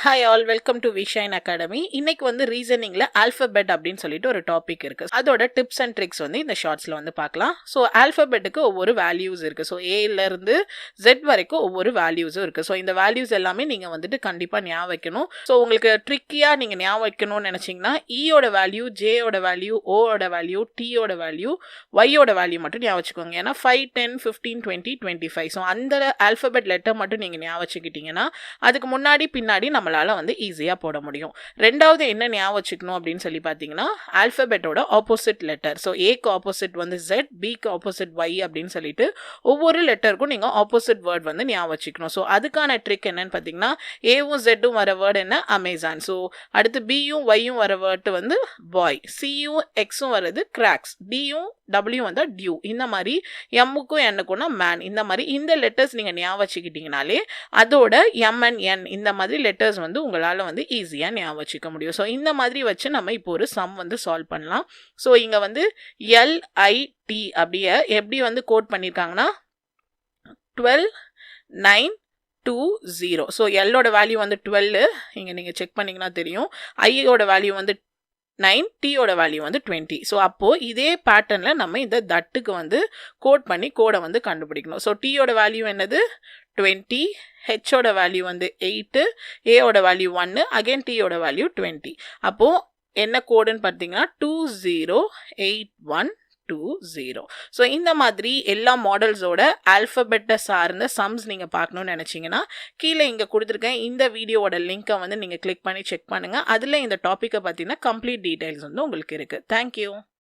Hi all, welcome to விஷைன் academy. இன்னைக்கு வந்து ரீசனிங்ல ஆல்பபெட் அப்படின்னு சொல்லிட்டு ஒரு டாபிக் இருக்கு. அதோட டிப்ஸ் அண்ட் ட்ரிக்ஸ் வந்து இந்த ஷார்ட்ஸ்ல வந்து பார்க்கலாம். ஸோ ஆல்பபெட்டுக்கு ஒவ்வொரு வேல்யூஸ் இருக்கு. ஸோ ஏல இருந்து ஜெட் வரைக்கும் ஒவ்வொரு வேல்யூஸும் இருக்கு. ஸோ இந்த வேல்யூஸ் எல்லாமே நீங்க வந்துட்டு கண்டிப்பா ஞாபகம் வைக்கணும். ஸோ உங்களுக்கு ட்ரிக்கியா நீங்க ஞாபகம் வைக்கணும்னு நினைச்சீங்கன்னா ஈயோட வேல்யூ, ஜேயோட வேல்யூ, ஓட வேல்யூ, டீயோட வேல்யூ, ஒய்யோட வேல்யூ மட்டும் ஞாபகம் வச்சுக்கோங்க. ஏன்னா 5, 10, 15, 20, 25. ஸோ அந்த ஆல்பபெட் லெட்டர் மட்டும் நீங்க ஞாபகம் வச்சுக்கிட்டீங்கன்னா அதுக்கு முன்னாடி பின்னாடி நம்மளால வந்து ஈஸியா போட முடியும். ரெண்டாவது என்ன ஞாபகம் வச்சுக்கணும் அப்படின்னு சொல்லி பார்த்தீங்கன்னா ஆல்பபெட்டோட ஆப்போசிட் லெட்டர். ஸோ ஏக்கு ஆப்போசிட் வந்து ஜெட், பிக்கு ஆப்போசிட் ஒய் அப்படின்னு சொல்லிட்டு ஒவ்வொரு லெட்டருக்கும் நீங்க ஆப்போசிட் வேர்ட் வந்து ஞாபகம் வச்சுக்கணும். ஸோ அதுக்கான ட்ரிக் என்னன்னு பார்த்தீங்கன்னா ஏவும் ஜெட்டும் வர வேர்டு என்ன அமேசான். ஸோ அடுத்து பியும் ஒய்யும் வர வேர்டு வந்து பாய், சியும் எக்ஸும் வர்றது கிராக்ஸ், டியும் டபிள்யூ வந்து டியூ. இந்த மாதிரி எம்முக்கும் என்னுக்கும்னா மேன். இந்த மாதிரி இந்த லெட்டர்ஸ் நீங்க ஞாபகம் வச்சுக்கிட்டீங்கனாலே அதோட எம் அண்ட் என் இந்த மாதிரி லெட்டர்ஸ் வந்து உங்களால் வந்து ஈஸியாக ஞாபகம் வச்சுக்க முடியும். ஸோ இந்த மாதிரி வச்சு நம்ம இப்போ ஒரு சம் வந்து சால்வ் பண்ணலாம். ஸோ இங்கே வந்து எல்ஐடி அப்படியே எப்படி வந்து கோட் பண்ணியிருக்காங்கன்னா 12, 9, 2, 0. ஸோ எல்லோட வேல்யூ வந்து 12, இங்கே நீங்கள் செக் பண்ணிங்கன்னா தெரியும். ஐயோட வேல்யூ வந்து 9, டீயோட வேல்யூ வந்து 20. ஸோ அப்போது இதே பேட்டர்னில் நம்ம இந்த தட்டுக்கு வந்து கோட் பண்ணி கோடை வந்து கண்டுபிடிக்கணும். ஸோ டீயோட வேல்யூ என்னது 20, ஹெச்சோட வேல்யூ வந்து 8, ஏயோட வேல்யூ 1, அகைன் டீயோட வேல்யூ 20. அப்போது என்ன கோடுன்னு பார்த்தீங்கன்னா 208120. ஸோ இந்த மாதிரி எல்லா மாடல்ஸோட ஆல்பபெட்டை சார்ந்த சம்ஸ் நீங்கள் பார்க்கணுன்னு நினச்சிங்கன்னா கீழே இங்கே கொடுத்துருக்கேன் இந்த வீடியோவோட லிங்க்கை வந்து நீங்கள் கிளிக் பண்ணி செக் பண்ணுங்கள். அதில் இந்த டாப்பிக்கை பார்த்தீங்கன்னா கம்ப்ளீட் டீட்டெயில்ஸ் வந்து உங்களுக்கு இருக்குது. தேங்க்யூ.